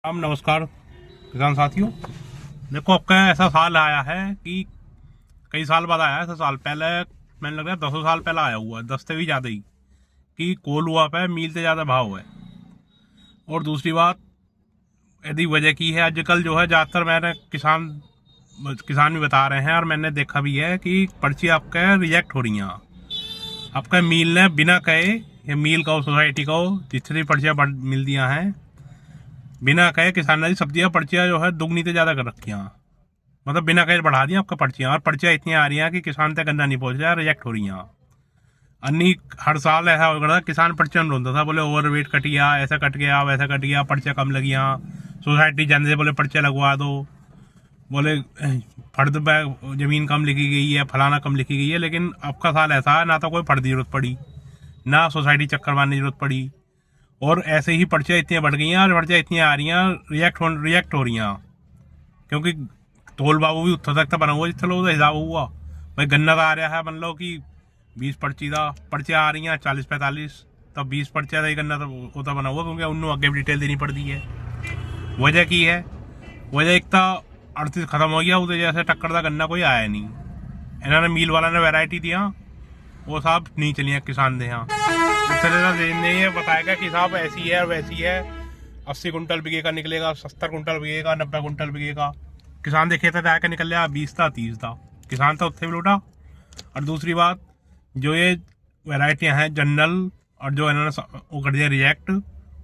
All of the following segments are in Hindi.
राम नमस्कार किसान साथियों। देखो अब क्या ऐसा साल आया है कि कई साल बाद आया है। ऐसा साल पहले मैंने लग रहा है 10 साल पहले आया हुआ है, 10 से भी ज़्यादा ही, कि कोल हुआ पे मील से ज़्यादा भाव है। और दूसरी बात यदि वजह की है, आजकल जो है ज़्यादातर मैंने किसान भी बता रहे हैं और मैंने देखा भी है कि पर्ची आपका रिजेक्ट हो रही हैं। आपका मील ने बिना कहे, ये मील का हो सोसाइटी का हो, जितनी पर्चियाँ मिल दिया हैं, बिना कहे किसान ने सब्जियां पर्चियाँ जो है दुगनी से ज़्यादा कर रखी हैं। मतलब बिना कहे बढ़ा दिया आपका पर्चियाँ, और पर्चियाँ इतनी आ रही हैं कि किसान तक गन्ना नहीं पहुंच रहा, रिजेक्ट हो रही हैं। अन्नी हर साल ऐसा हो रहा था, किसान पर्चियाँ ढूंढता था, बोले ओवर वेट कट गया, ऐसा कट गया, वैसा कट गया, पर्चियाँ कम लगियाँ। सोसाइटी जाने से बोले पर्चियाँ लगवा दो, बोले फर्द पे जमीन कम लिखी गई है, फलाना कम लिखी गई है। लेकिन आपका साल ऐसा है, ना तो कोई फर्द की जरूरत पड़ी, ना सोसाइटी चक्कर मारने की जरूरत पड़ी, और ऐसे ही पर्चियाँ इतनी बढ़ गई हैं और पर्चियाँ इतनी आ रही हैं, रिजेक्ट हो रही हैं। क्योंकि तोल बाबू भी उत्तर तक बना हुआ, जितना लोग हिसाब हुआ भाई गन्ना का आ रहा है, मान लो कि 20 पर्चियाँ आ रही हैं 40-45, तब 20 पर्चियाँ ही गन्ना तो होता बना हुआ, क्योंकि उन्होंने आगे भी डिटेल देनी पड़ती है। वजह की है, वजह एक तो अड़तीस खत्म हो गया, उसे जैसे टक्कर था गन्ना कोई आया नहीं। इन्होंने मील वाला ने वैरायटी दिया, वो साहब नहीं चली किसान दे यहाँ ने ये बताएगा कि साहब ऐसी है वैसी है, 80 कुंटल बिकेगा निकलेगा, 70 कुंटल बिकेगा, 90 कुंटल बिकेगा। किसान देखे थे जाकर निकल लिया 20 था 30 था, किसान तो उत्थे भी लूटा। और दूसरी बात, जो ये वैरायटियाँ हैं जनरल, और जो इन्होंने वो कर दिया रिजेक्ट,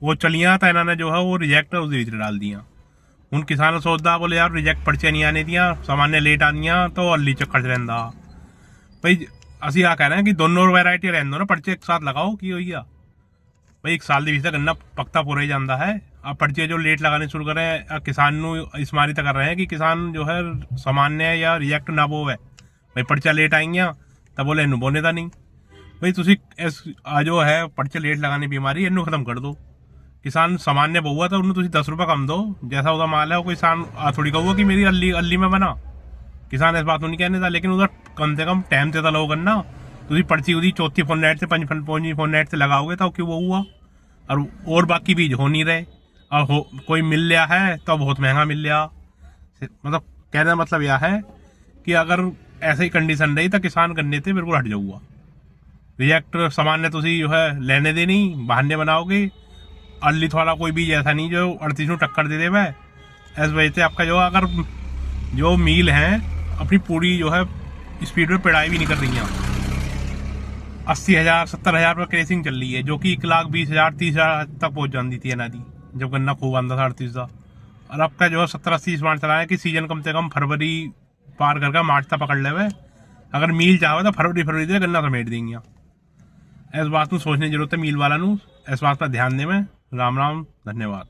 वो चलियाँ तो इन्होंने जो है वो रिजेक्ट उस भीतर डाल दिया। उन किसानों सोचता बोले यार रिजेक्ट पर्चियाँ नहीं आने दिया, सामान्य लेट आनियाँ तो अल्ली चक्कर रहता भाई। ਅਸੀਂ आ कह रहे हैं कि दोनों वैरायटी रहने दो ना, पर्चे एक साथ लगाओ की हो गया भाई। एक साल के गन्ना पकता पूरा ही जाता है। अब पर्चे जो लेट लगाने शुरू करें, किसान इस मारी तक कर रहे हैं कि किसान जो है सामान्य या रिजेक्ट ना बोवे भाई, पर्चा लेट आएंगे तब बोले इनू बोने था नहीं भाई। तुम जो है पर्चे लेट लगाने की बीमारी इनू खत्म कर दो। किसान सामान्य बहुआ तो उन्होंने 10 रुपये कम दो, जैसा उसका माल है वो किसान थोड़ी कहूँगा कि मेरी अल्ली में बना। किसान इस बात नहीं कहने था, लेकिन उधर कम से कम टाइम से तो करना। तुम पर्ची उदी चौथी फोननेट से पंजी फोननेट से लगाओगे तो क्यों वो हुआ। और बाकी बीज हो नहीं रहे, और कोई मिल लिया है तो बहुत महंगा मिल लिया। मतलब कहने का मतलब यह है कि अगर ऐसे ही कंडीशन रही तो किसान गन्ने से बिल्कुल हट जाऊगा। रिजेक्ट सामान्य तुम जो है लेने दे नहीं, बहाने बनाओगे। अर्ली थोड़ा कोई बीज ऐसा नहीं जो 38 टक्कर दे दे वह। इस वजह से आपका जो अगर जो मील है अपनी पूरी जो है स्पीड में पेड़ाई भी नहीं कर रही हैं। 80,000 70,000 रुपये क्रेसिंग चल रही है, जो कि 1,20,000 30,000 तक पहुंच जाती थी अनादी, जब गन्ना खूब आंदा था 38 था। और अब का जो है 70-80 इस बार चला है कि सीजन कम से कम फरवरी पार करके मार्च तक पकड़ ले हुए। अगर मील चाहे तो फरवरी से गन्ना समेट देंगे। इस बात को सोचने की जरूरत है मील वाला नू, इस बात पर ध्यान दे में। राम राम, धन्यवाद।